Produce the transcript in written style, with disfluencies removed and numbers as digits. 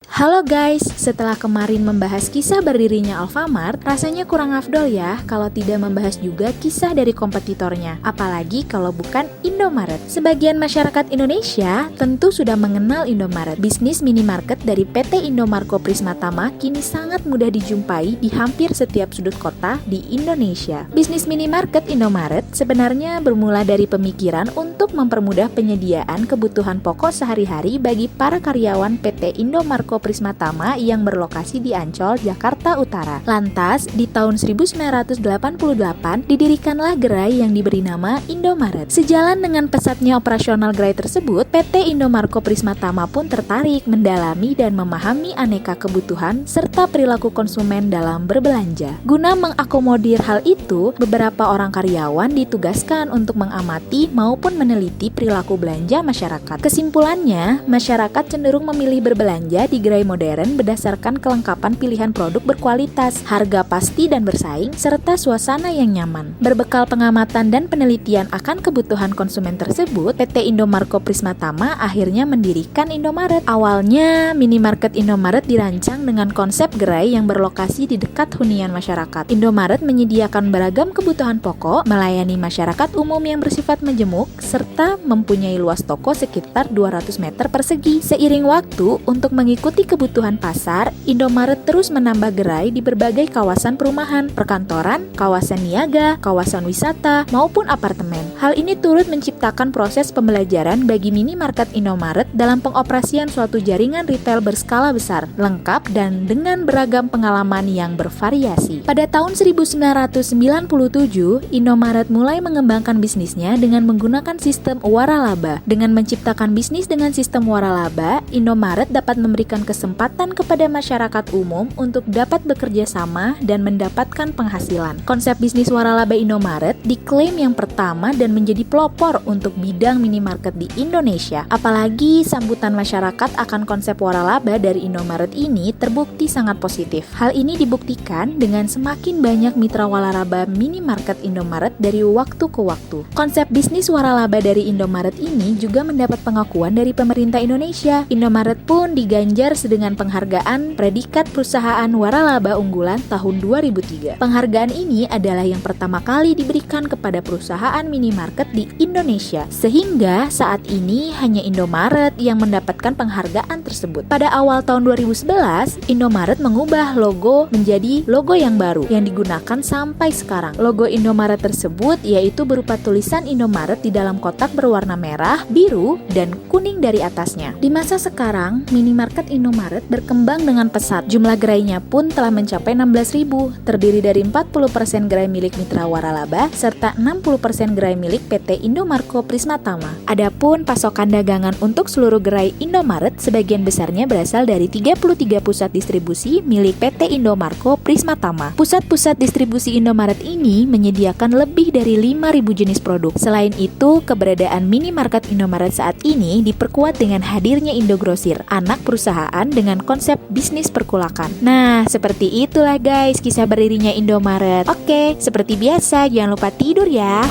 Halo guys, setelah kemarin membahas kisah berdirinya Alfamart, rasanya kurang afdol ya kalau tidak membahas juga kisah dari kompetitornya, apalagi kalau bukan Indomaret. Sebagian masyarakat Indonesia tentu sudah mengenal Indomaret. Bisnis minimarket dari PT Indomarko Prismatama kini sangat mudah dijumpai di hampir setiap sudut kota di Indonesia. Bisnis minimarket Indomaret sebenarnya bermula dari pemikiran untuk mempermudah penyediaan kebutuhan pokok sehari-hari bagi para karyawan PT Indomarko Prismatama yang berlokasi di Ancol, Jakarta Utara. Lantas, di tahun 1988 didirikanlah gerai yang diberi nama Indomaret. Sejalan dengan pesatnya operasional gerai tersebut, PT Indomarko Prismatama pun tertarik mendalami dan memahami aneka kebutuhan serta perilaku konsumen dalam berbelanja. Guna mengakomodir hal itu, beberapa orang karyawan ditugaskan untuk mengamati maupun meneliti perilaku belanja masyarakat. Kesimpulannya, masyarakat cenderung memilih berbelanja di gerai modern berdasarkan kelengkapan pilihan produk berkualitas, harga pasti dan bersaing, serta suasana yang nyaman. Berbekal pengamatan dan penelitian akan kebutuhan konsumen tersebut, PT Indomarko Prismatama akhirnya mendirikan Indomaret. Awalnya, minimarket Indomaret dirancang dengan konsep gerai yang berlokasi di dekat hunian masyarakat. Indomaret menyediakan beragam kebutuhan pokok, melayani masyarakat umum yang bersifat majemuk, serta mempunyai luas toko sekitar 200 meter persegi. Seiring waktu, untuk mengikuti kebutuhan pasar, Indomaret terus menambah gerai di berbagai kawasan perumahan, perkantoran, kawasan niaga, kawasan wisata, maupun apartemen. Hal ini turut menciptakan proses pembelajaran bagi minimarket Indomaret dalam pengoperasian suatu jaringan retail berskala besar, lengkap dan dengan beragam pengalaman yang bervariasi. Pada tahun 1997, Indomaret mulai mengembangkan bisnisnya dengan menggunakan sistem waralaba. Dengan menciptakan bisnis dengan sistem waralaba, Indomaret dapat memberikan kesempatan kepada masyarakat umum untuk dapat bekerja sama dan mendapatkan penghasilan. Konsep bisnis waralaba Indomaret diklaim yang pertama dan menjadi pelopor untuk bidang minimarket di Indonesia. Apalagi sambutan masyarakat akan konsep waralaba dari Indomaret ini terbukti sangat positif. Hal ini dibuktikan dengan semakin banyak mitra waralaba minimarket Indomaret dari waktu ke waktu. Konsep bisnis waralaba dari Indomaret ini juga mendapat pengakuan dari pemerintah Indonesia. Indomaret pun diganjar dengan penghargaan predikat perusahaan waralaba unggulan tahun 2003. Penghargaan ini adalah yang pertama kali diberikan kepada perusahaan minimarket di Indonesia, sehingga saat ini hanya Indomaret yang mendapatkan penghargaan tersebut. Pada awal tahun 2011, Indomaret mengubah logo menjadi logo yang baru yang digunakan sampai sekarang. Logo Indomaret tersebut yaitu berupa tulisan Indomaret di dalam kotak berwarna merah, biru, dan kuning dari atasnya. Di masa sekarang, minimarket Indomaret berkembang dengan pesat. Jumlah gerainya pun telah mencapai 16.000, terdiri dari 40% gerai milik mitra waralaba serta 60% gerai milik PT Indomarko Prismatama. Adapun pasokan dagangan untuk seluruh gerai Indomaret sebagian besarnya berasal dari 33 pusat distribusi milik PT Indomarko Prismatama. Pusat-pusat distribusi Indomaret ini menyediakan lebih dari 5.000 jenis produk. Selain itu, keberadaan minimarket Indomaret saat ini diperkuat dengan hadirnya Indogrosir, anak perusahaan dengan konsep bisnis perkulakan. Nah, seperti itulah guys kisah berdirinya Indomaret. Oke, seperti biasa jangan lupa tidur ya.